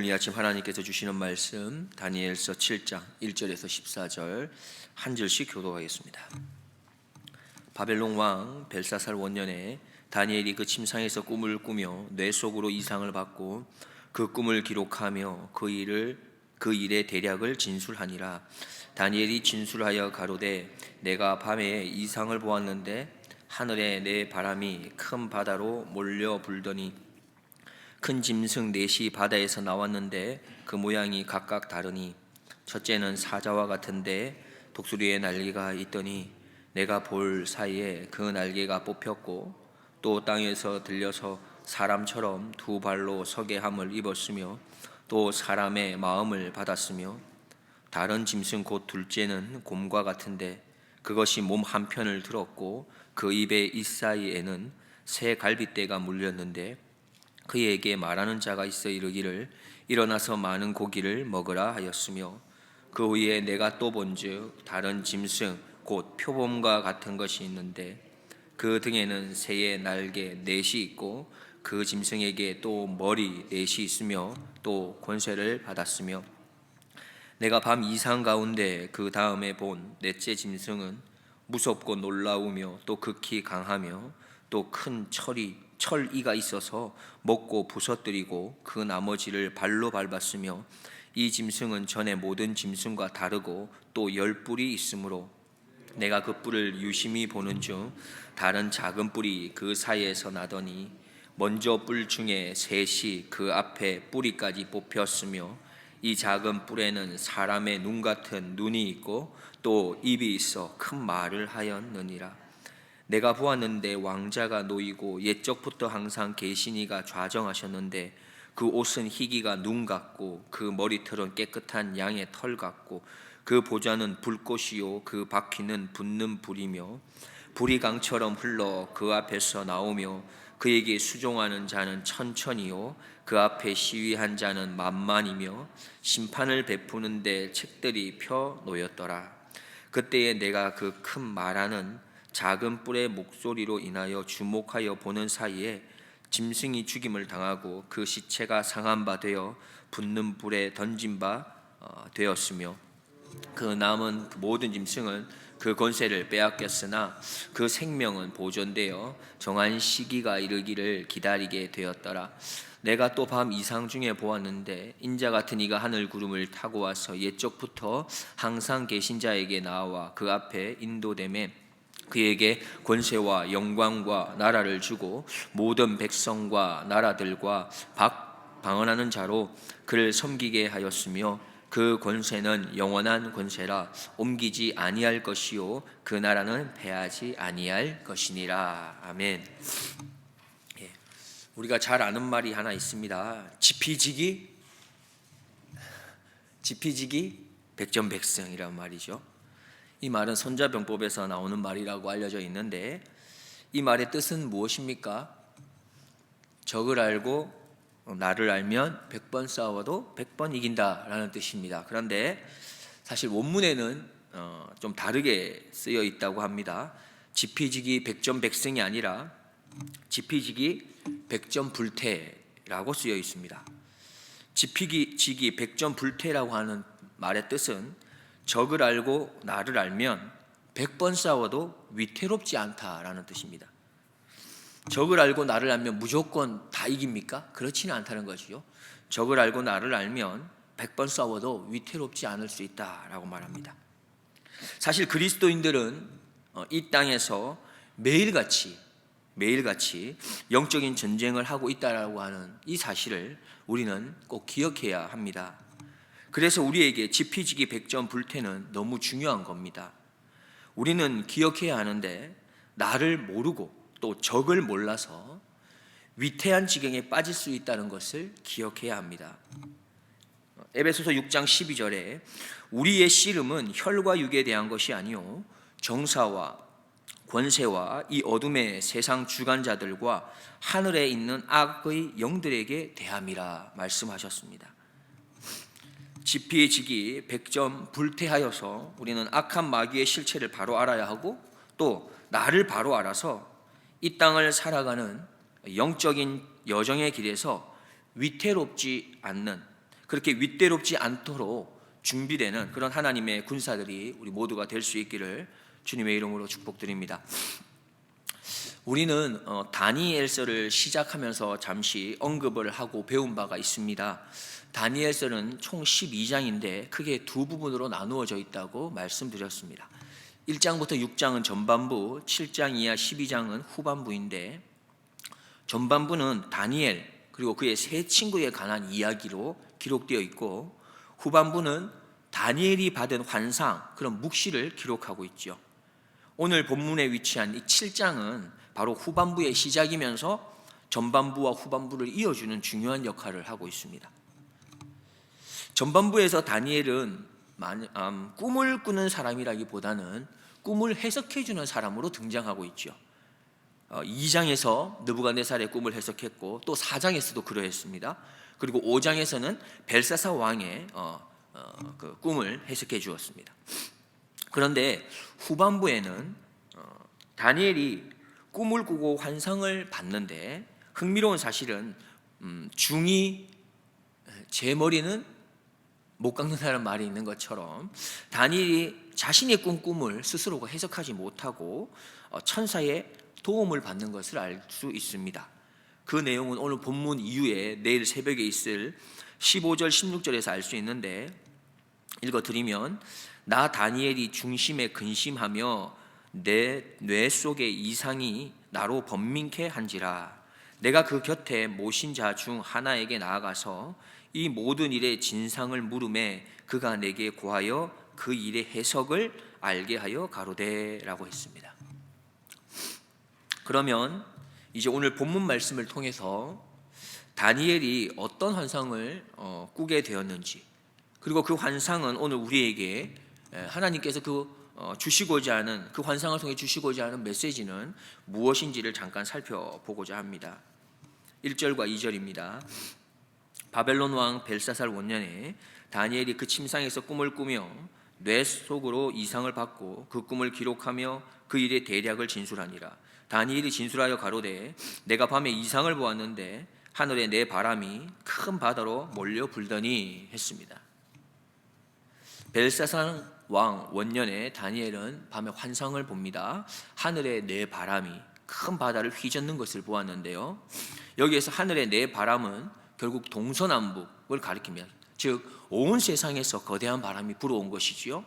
이 아침 하나님께서 주시는 말씀 다니엘서 7장 1절에서 14절 한 절씩 교독하겠습니다. 바벨론 왕 벨사살 원년에 다니엘이 그 침상에서 꿈을 꾸며 뇌 속으로 이상을 받고 그 꿈을 기록하며 그 일의 대략을 진술하니라. 다니엘이 진술하여 가로되 내가 밤에 이상을 보았는데 하늘에 내 바람이 큰 바다로 몰려 불더니 큰 짐승 넷이 바다에서 나왔는데 그 모양이 각각 다르니 첫째는 사자와 같은데 독수리의 날개가 있더니 내가 볼 사이에 그 날개가 뽑혔고 또 땅에서 들려서 사람처럼 두 발로 서게 함을 입었으며 또 사람의 마음을 받았으며 다른 짐승 곧 둘째는 곰과 같은데 그것이 몸 한편을 들었고 그 입의 잇사이에는 새 갈빗대가 물렸는데 그에게 말하는 자가 있어 이르기를 일어나서 많은 고기를 먹으라 하였으며 그 후에 내가 또 본즉 다른 짐승 곧 표범과 같은 것이 있는데 그 등에는 새의 날개 넷이 있고 그 짐승에게 또 머리 넷이 있으며 또 권세를 받았으며 내가 밤 이상 가운데 그 다음에 본 넷째 짐승은 무섭고 놀라우며 또 극히 강하며 또 큰 철이가 있어서 먹고 부서뜨리고 그 나머지를 발로 밟았으며 이 짐승은 전에 모든 짐승과 다르고 또 10뿔이 있으므로 내가 그 뿔을 유심히 보는 중 다른 작은 뿔이 그 사이에서 나더니 먼저 뿔 중에 셋이 그 앞에 뿌리까지 뽑혔으며 이 작은 뿔에는 사람의 눈 같은 눈이 있고 또 입이 있어 큰 말을 하였느니라. 내가 보았는데 왕자가 놓이고 옛적부터 항상 계시니가 좌정하셨는데 그 옷은 희기가 눈 같고 그 머리털은 깨끗한 양의 털 같고 그 보좌는 불꽃이요 그 바퀴는 붙는 불이며 불이 강처럼 흘러 그 앞에서 나오며 그에게 수종하는 자는 천천히요 그 앞에 시위한 자는 만만이며 심판을 베푸는데 책들이 펴 놓였더라. 그때에 내가 그 큰 말하는 작은 뿔의 목소리로 인하여 주목하여 보는 사이에 짐승이 죽임을 당하고 그 시체가 상한 바 되어 붙는 불에 던진 바 되었으며 그 남은 모든 짐승은 그 권세를 빼앗겼으나 그 생명은 보존되어 정한 시기가 이르기를 기다리게 되었더라. 내가 또 밤 이상 중에 보았는데 인자 같은 이가 하늘 구름을 타고 와서 옛적부터 항상 계신 자에게 나와 그 앞에 인도되매 그에게 권세와 영광과 나라를 주고 모든 백성과 나라들과 방언하는 자로 그를 섬기게 하였으며 그 권세는 영원한 권세라 옮기지 아니할 것이요 그 나라는 패하지 아니할 것이니라. 아멘. 우리가 잘 아는 말이 하나 있습니다. 지피지기 백전백승이라는 말이죠. 이 말은 손자병법에서 나오는 말이라고 알려져 있는데 이 말의 뜻은 무엇입니까? 적을 알고 나를 알면 100번 싸워도 100번 이긴다라는 뜻입니다. 그런데 사실 원문에는 좀 다르게 쓰여 있다고 합니다. 지피지기 백전백승이 아니라 지피지기 백전불태라고 쓰여 있습니다. 지피지기 백전불태라고 하는 말의 뜻은 적을 알고 나를 알면 100번 싸워도 위태롭지 않다라는 뜻입니다. 적을 알고 나를 알면 무조건 다 이깁니까? 그렇지는 않다는 것이죠. 적을 알고 나를 알면 100번 싸워도 위태롭지 않을 수 있다라고 말합니다. 사실 그리스도인들은 이 땅에서 매일같이 영적인 전쟁을 하고 있다라고 하는 이 사실을 우리는 꼭 기억해야 합니다. 그래서 우리에게 지피지기 백전불태는 너무 중요한 겁니다. 우리는 기억해야 하는데 나를 모르고 또 적을 몰라서 위태한 지경에 빠질 수 있다는 것을 기억해야 합니다. 에베소서 6장 12절에 우리의 씨름은 혈과 육에 대한 것이 아니요 정사와 권세와 이 어둠의 세상 주관자들과 하늘에 있는 악의 영들에게 대함이라 말씀하셨습니다. 지피지기 백전불태하여서 우리는 악한 마귀의 실체를 바로 알아야 하고 또 나를 바로 알아서 이 땅을 살아가는 영적인 여정의 길에서 위태롭지 않는 그렇게 윗대롭지 않도록 준비되는 그런 하나님의 군사들이 우리 모두가 될 수 있기를 주님의 이름으로 축복드립니다. 우리는 다니엘서를 시작하면서 잠시 언급을 하고 배운 바가 있습니다. 다니엘서는 총 12장인데 크게 두 부분으로 나누어져 있다고 말씀드렸습니다. 1장부터 6장은 전반부, 7장 이하 12장은 후반부인데, 전반부는 다니엘 그리고 그의 세 친구에 관한 이야기로 기록되어 있고, 후반부는 다니엘이 받은 환상, 그런 묵시를 기록하고 있죠. 오늘 본문에 위치한 이 7장은 바로 후반부의 시작이면서 전반부와 후반부를 이어주는 중요한 역할을 하고 있습니다. 전반부에서 다니엘은 꿈을 꾸는 사람이라기보다는 꿈을 해석해주는 사람으로 등장하고 있죠. 2장에서 느부갓네살의 꿈을 해석했고, 또 4장에서도 그러했습니다. 그리고 5장에서는 벨사사 왕의 그 꿈을 해석해 주었습니다. 그런데 후반부에는 다니엘이 꿈을 꾸고 환상을 봤는데, 흥미로운 사실은 중이 제 머리는 못 깎는다는 말이 있는 것처럼 다니엘이 자신의 꿈을 스스로가 해석하지 못하고 천사의 도움을 받는 것을 알 수 있습니다. 그 내용은 오늘 본문 이후에 내일 새벽에 있을 15절 16절에서 알 수 있는데, 읽어드리면, 나 다니엘이 중심에 근심하며 내 뇌 속의 이상이 나로 번민케 한지라. 내가 그 곁에 모신 자 중 하나에게 나아가서 이 모든 일의 진상을 물음에 그가 내게 고하여 그 일의 해석을 알게 하여 가로되 라고 했습니다. 그러면 이제 오늘 본문 말씀을 통해서 다니엘이 어떤 환상을 꾸게 되었는지, 그리고 그 환상은 오늘 우리에게 하나님께서 주시고자 하는, 그 환상을 통해 주시고자 하는 메시지는 무엇인지를 잠깐 살펴보고자 합니다. 1절과 2절입니다. 바벨론 왕 벨사살 원년에 다니엘이 그 침상에서 꿈을 꾸며 뇌 속으로 이상을 받고 그 꿈을 기록하며 그 일의 대략을 진술하니라. 다니엘이 진술하여 가로되, 내가 밤에 이상을 보았는데 하늘에 내 바람이 큰 바다로 몰려 불더니 했습니다. 벨사살 왕 원년에 다니엘은 밤에 환상을 봅니다. 하늘에 내 바람이 큰 바다를 휘젓는 것을 보았는데요, 여기에서 하늘의 내 바람은 결국 동서남북을 가리킵니다. 즉 온 세상에서 거대한 바람이 불어온 것이지요.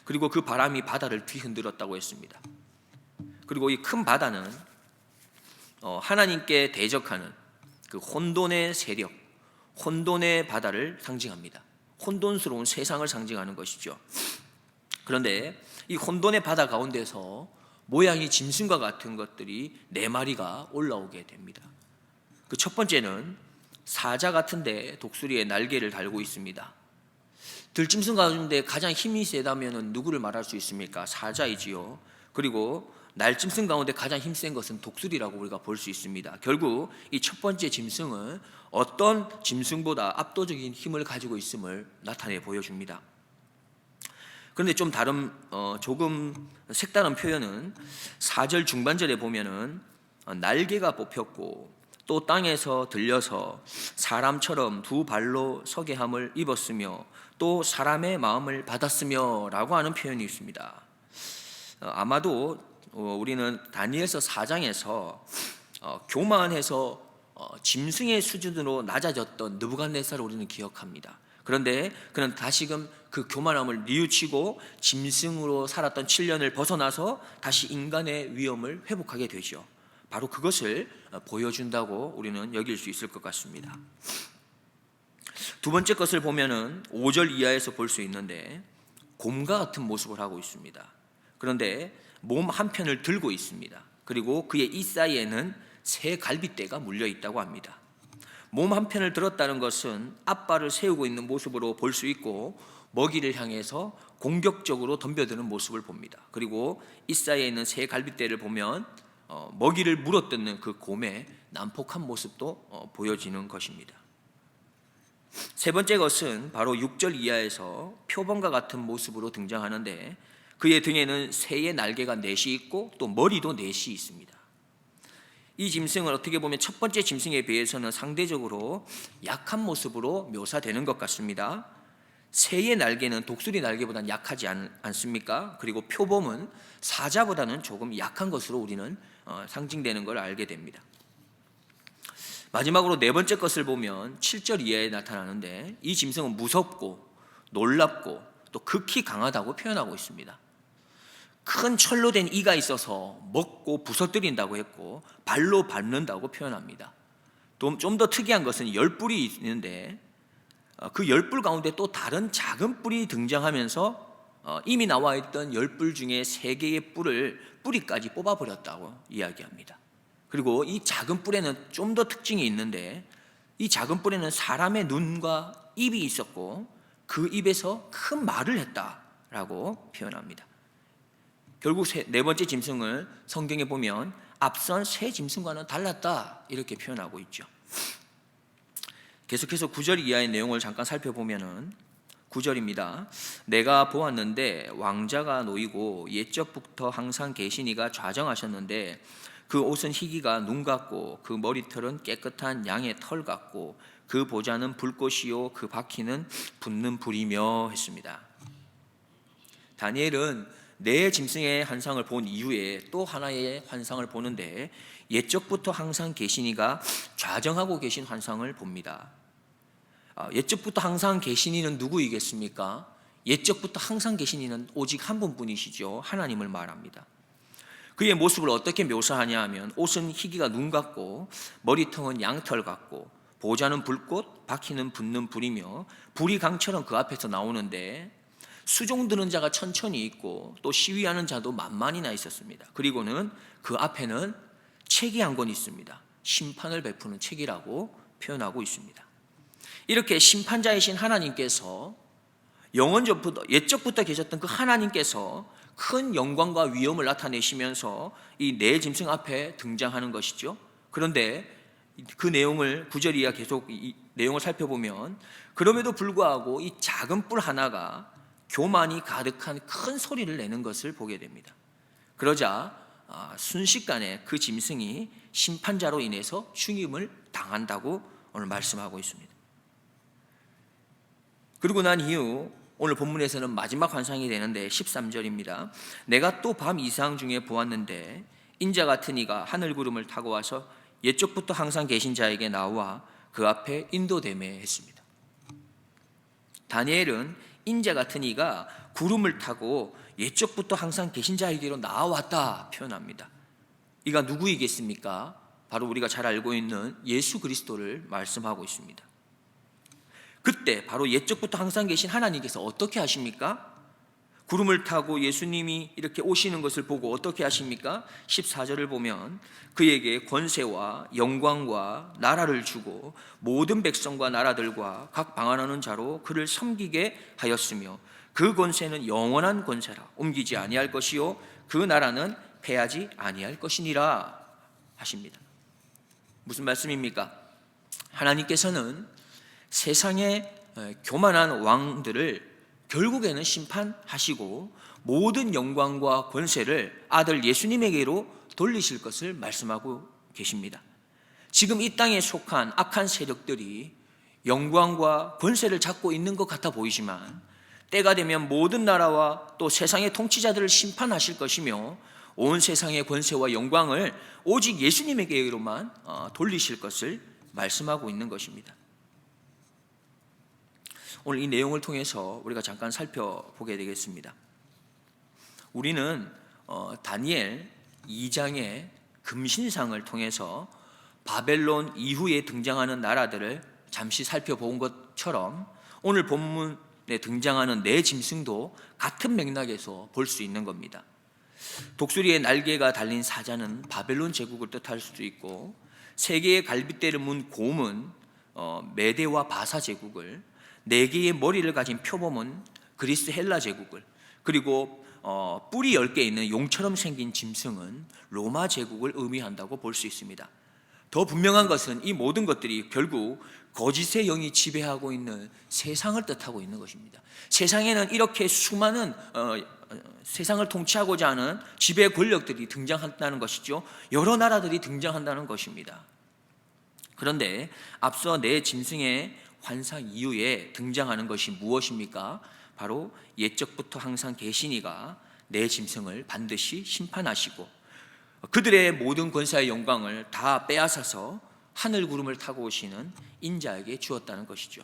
그리고 그 바람이 바다를 뒤흔들었다고 했습니다. 그리고 이 큰 바다는 하나님께 대적하는 그 혼돈의 세력, 혼돈의 바다를 상징합니다. 혼돈스러운 세상을 상징하는 것이죠. 그런데 이 혼돈의 바다 가운데서 모양이 짐승과 같은 것들이 4마리가 올라오게 됩니다. 그 첫 번째는 사자 같은데 독수리의 날개를 달고 있습니다. 들짐승 가운데 가장 힘이 세다면 누구를 말할 수 있습니까? 사자이지요. 그리고 날짐승 가운데 가장 힘센 것은 독수리라고 우리가 볼 수 있습니다. 결국 이 첫 번째 짐승은 어떤 짐승보다 압도적인 힘을 가지고 있음을 나타내 보여줍니다. 그런데 좀 조금 색다른 표현은 4절 중반절에 보면은 날개가 뽑혔고 또 땅에서 들려서 사람처럼 2발로 서게 함을 입었으며 또 사람의 마음을 받았으며 라고 하는 표현이 있습니다. 아마도 우리는 다니엘서 4장에서 교만해서 짐승의 수준으로 낮아졌던 느부갓네살을 우리는 기억합니다. 그런데 그는 다시금 그 교만함을 뉘우치고 짐승으로 살았던 7년을 벗어나서 다시 인간의 위엄을 회복하게 되죠. 바로 그것을 보여준다고 우리는 여길 수 있을 것 같습니다. 두 번째 것을 보면은 5절 이하에서 볼 수 있는데, 곰과 같은 모습을 하고 있습니다. 그런데 몸 한편을 들고 있습니다. 그리고 그의 이 사이에는 새 갈빗대가 물려 있다고 합니다. 몸 한편을 들었다는 것은 앞발을 세우고 있는 모습으로 볼 수 있고, 먹이를 향해서 공격적으로 덤벼드는 모습을 봅니다. 그리고 이 사이에 있는 새 갈빗대를 보면 먹이를 물어뜯는 그 곰의 난폭한 모습도 보여지는 것입니다. 세 번째 것은 바로 6절 이하에서 표범과 같은 모습으로 등장하는데, 그의 등에는 새의 날개가 넷이 있고 또 머리도 넷이 있습니다. 이 짐승은 어떻게 보면 첫 번째 짐승에 비해서는 상대적으로 약한 모습으로 묘사되는 것 같습니다. 새의 날개는 독수리 날개보다는 약하지 않습니까? 그리고 표범은 사자보다는 조금 약한 것으로 우리는 상징되는 걸 알게 됩니다. 마지막으로 네 번째 것을 보면 7절 이하에 나타나는데, 이 짐승은 무섭고 놀랍고 또 극히 강하다고 표현하고 있습니다. 큰 철로 된 이가 있어서 먹고 부서뜨린다고 했고 발로 밟는다고 표현합니다. 좀 더 특이한 것은 10뿔이 있는데 그 10뿔 가운데 또 다른 작은 뿔이 등장하면서 이미 나와 있던 10뿔 중에 3개의 뿔을 뿌리까지 뽑아버렸다고 이야기합니다. 그리고 이 작은 뿔에는 좀 더 특징이 있는데, 이 작은 뿔에는 사람의 눈과 입이 있었고 그 입에서 큰 말을 했다라고 표현합니다. 결국 네 번째 짐승을 성경에 보면 앞선 세 짐승과는 달랐다 이렇게 표현하고 있죠. 계속해서 9절 이하의 내용을 잠깐 살펴보면은 9절입니다. 내가 보았는데 왕자가 놓이고 옛적부터 항상 계시니가 좌정하셨는데 그 옷은 희기가 눈 같고 그 머리털은 깨끗한 양의 털 같고 그 보좌는 불꽃이요 그 바퀴는 붙는 불이며 했습니다. 다니엘은 네 짐승의 환상을 본 이후에 또 하나의 환상을 보는데 옛적부터 항상 계시니가 좌정하고 계신 환상을 봅니다. 옛적부터 항상 계신 이는 누구이겠습니까? 옛적부터 항상 계신 이는 오직 한 분뿐이시죠. 하나님을 말합니다. 그의 모습을 어떻게 묘사하냐 하면 옷은 희기가 눈 같고 머리통은 양털 같고 보좌는 불꽃 바퀴는 붙는 불이며 불이 강처럼 그 앞에서 나오는데 수종 드는 자가 천천히 있고 또 시위하는 자도 만만이나 있었습니다. 그리고는 그 앞에는 책이 한 권 있습니다. 심판을 베푸는 책이라고 표현하고 있습니다. 이렇게 심판자이신 하나님께서 옛적부터 계셨던 그 하나님께서 큰 영광과 위엄을 나타내시면서 이 네 짐승 앞에 등장하는 것이죠. 그런데 그 내용을 9절 이하 계속 이 내용을 살펴보면 그럼에도 불구하고 이 작은 뿔 하나가 교만이 가득한 큰 소리를 내는 것을 보게 됩니다. 그러자 순식간에 그 짐승이 심판자로 인해서 죽임을 당한다고 오늘 말씀하고 있습니다. 그리고 난 이후 오늘 본문에서는 마지막 환상이 되는데 13절입니다. 내가 또 밤 이상 중에 보았는데 인자 같은 이가 하늘 구름을 타고 와서 옛적부터 항상 계신 자에게 나와 그 앞에 인도되매 했습니다. 다니엘은 인자 같은 이가 구름을 타고 옛적부터 항상 계신 자에게로 나와왔다 표현합니다. 이가 누구이겠습니까? 바로 우리가 잘 알고 있는 예수 그리스도를 말씀하고 있습니다. 그때 바로 옛적부터 항상 계신 하나님께서 어떻게 하십니까? 구름을 타고 예수님이 이렇게 오시는 것을 보고 어떻게 하십니까? 14절을 보면 그에게 권세와 영광과 나라를 주고 모든 백성과 나라들과 각 방언하는 자로 그를 섬기게 하였으며 그 권세는 영원한 권세라 옮기지 아니할 것이요 그 나라는 패하지 아니할 것이니라 하십니다. 무슨 말씀입니까? 하나님께서는 세상의 교만한 왕들을 결국에는 심판하시고 모든 영광과 권세를 아들 예수님에게로 돌리실 것을 말씀하고 계십니다. 지금 이 땅에 속한 악한 세력들이 영광과 권세를 잡고 있는 것 같아 보이지만 때가 되면 모든 나라와 또 세상의 통치자들을 심판하실 것이며 온 세상의 권세와 영광을 오직 예수님에게로만 돌리실 것을 말씀하고 있는 것입니다. 오늘 이 내용을 통해서 우리가 잠깐 살펴보게 되겠습니다. 우리는 다니엘 2장의 금신상을 통해서 바벨론 이후에 등장하는 나라들을 잠시 살펴본 것처럼 오늘 본문에 등장하는 네 짐승도 같은 맥락에서 볼 수 있는 겁니다. 독수리의 날개가 달린 사자는 바벨론 제국을 뜻할 수도 있고 세 개의 갈빗대를 문 곰은 메대와 바사 제국을, 네 개의 머리를 가진 표범은 그리스 헬라 제국을, 그리고 뿔이 10개 있는 용처럼 생긴 짐승은 로마 제국을 의미한다고 볼 수 있습니다. 더 분명한 것은 이 모든 것들이 결국 거짓의 영이 지배하고 있는 세상을 뜻하고 있는 것입니다. 세상에는 이렇게 수많은 세상을 통치하고자 하는 지배 권력들이 등장한다는 것이죠. 여러 나라들이 등장한다는 것입니다. 그런데 앞서 내 짐승의 환상 이후에 등장하는 것이 무엇입니까? 바로 옛적부터 항상 계시니가 내 짐승을 반드시 심판하시고 그들의 모든 권세의 영광을 다 빼앗아서 하늘 구름을 타고 오시는 인자에게 주었다는 것이죠.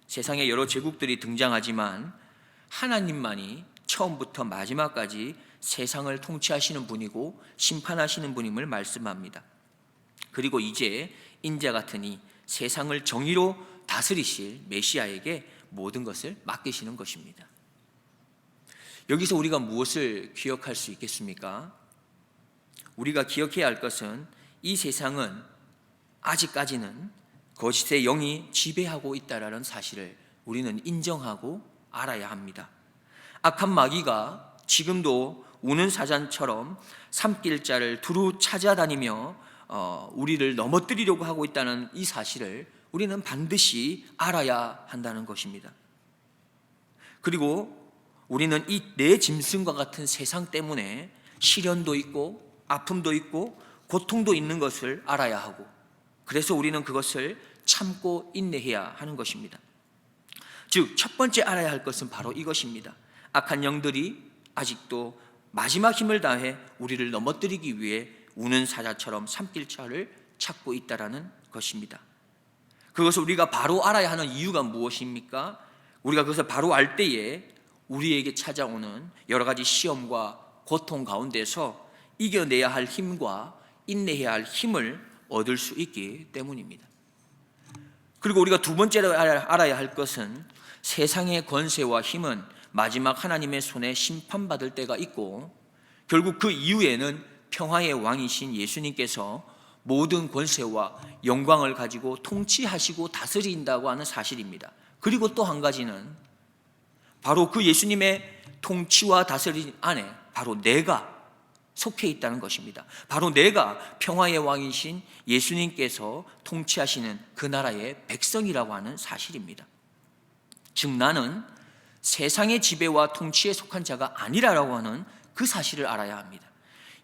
세상에 여러 제국들이 등장하지만 하나님만이 처음부터 마지막까지 세상을 통치하시는 분이고 심판하시는 분임을 말씀합니다. 그리고 이제 인자 같으니 세상을 정의로 다스리실 메시아에게 모든 것을 맡기시는 것입니다. 여기서 우리가 무엇을 기억할 수 있겠습니까? 우리가 기억해야 할 것은 이 세상은 아직까지는 거짓의 영이 지배하고 있다는 사실을 우리는 인정하고 알아야 합니다. 악한 마귀가 지금도 우는 사자처럼 산길자를 두루 찾아다니며 우리를 넘어뜨리려고 하고 있다는 이 사실을 우리는 반드시 알아야 한다는 것입니다. 그리고 우리는 이 내 짐승과 같은 세상 때문에 시련도 있고 아픔도 있고 고통도 있는 것을 알아야 하고, 그래서 우리는 그것을 참고 인내해야 하는 것입니다. 즉, 첫 번째 알아야 할 것은 바로 이것입니다. 악한 영들이 아직도 마지막 힘을 다해 우리를 넘어뜨리기 위해 우는 사자처럼 산길자를 찾고 있다는 것입니다. 그것을 우리가 바로 알아야 하는 이유가 무엇입니까? 우리가 그것을 바로 알 때에 우리에게 찾아오는 여러 가지 시험과 고통 가운데서 이겨내야 할 힘과 인내해야 할 힘을 얻을 수 있기 때문입니다. 그리고 우리가 두 번째로 알아야 할 것은 세상의 권세와 힘은 마지막 하나님의 손에 심판받을 때가 있고, 결국 그 이후에는 평화의 왕이신 예수님께서 모든 권세와 영광을 가지고 통치하시고 다스린다고 하는 사실입니다. 그리고 또 한 가지는 바로 그 예수님의 통치와 다스림 안에 바로 내가 속해 있다는 것입니다. 바로 내가 평화의 왕이신 예수님께서 통치하시는 그 나라의 백성이라고 하는 사실입니다. 즉, 나는 세상의 지배와 통치에 속한 자가 아니라고 하는 그 사실을 알아야 합니다.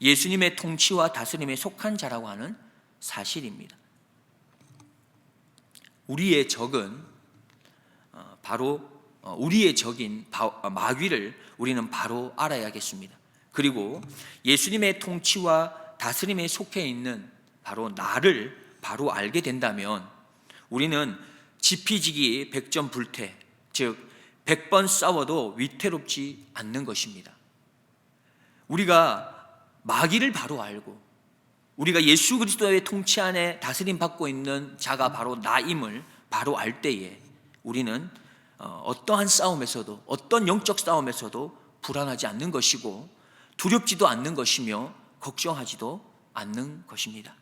예수님의 통치와 다스림에 속한 자라고 하는 사실입니다. 우리의 적은 바로 우리의 적인 마귀를 우리는 바로 알아야겠습니다. 그리고 예수님의 통치와 다스림에 속해 있는 바로 나를 바로 알게 된다면 우리는 지피지기 백전불태, 즉 100번 싸워도 위태롭지 않는 것입니다. 우리가 마귀를 바로 알고 우리가 예수 그리스도의 통치 안에 다스림 받고 있는 자가 바로 나임을 바로 알 때에 우리는 어떠한 싸움에서도, 어떤 영적 싸움에서도 불안하지 않는 것이고 두렵지도 않는 것이며 걱정하지도 않는 것입니다.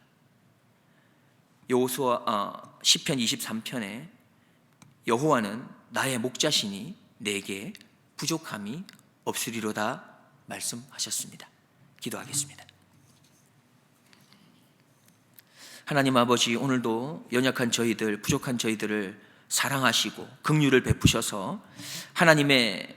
시편 23편에 여호와는 나의 목자시니 내게 부족함이 없으리로다 말씀하셨습니다. 기도하겠습니다. 하나님 아버지, 오늘도 연약한 저희들, 부족한 저희들을 사랑하시고 긍휼을 베푸셔서 하나님의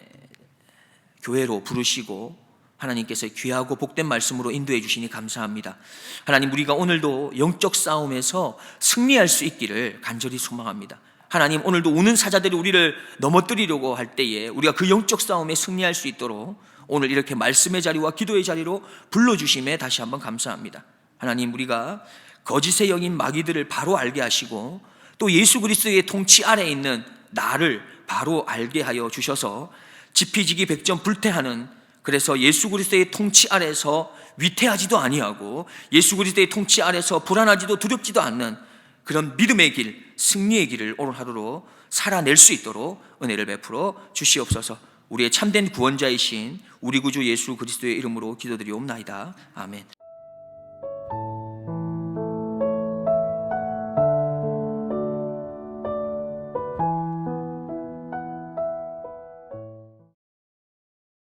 교회로 부르시고 하나님께서 귀하고 복된 말씀으로 인도해 주시니 감사합니다. 하나님, 우리가 오늘도 영적 싸움에서 승리할 수 있기를 간절히 소망합니다. 하나님, 오늘도 우는 사자들이 우리를 넘어뜨리려고 할 때에 우리가 그 영적 싸움에 승리할 수 있도록 오늘 이렇게 말씀의 자리와 기도의 자리로 불러주심에 다시 한번 감사합니다. 하나님, 우리가 거짓의 영인 마귀들을 바로 알게 하시고 또 예수 그리스도의 통치 아래에 있는 나를 바로 알게 하여 주셔서 지피지기 백전불태하는, 그래서 예수 그리스도의 통치 아래에서 위태하지도 아니하고 예수 그리스도의 통치 아래에서 불안하지도 두렵지도 않는 그런 믿음의 길, 승리의 길을 오늘 하루로 살아낼 수 있도록 은혜를 베풀어 주시옵소서. 우리의 참된 구원자이신 우리 구주 예수 그리스도의 이름으로 기도드리옵나이다. 아멘.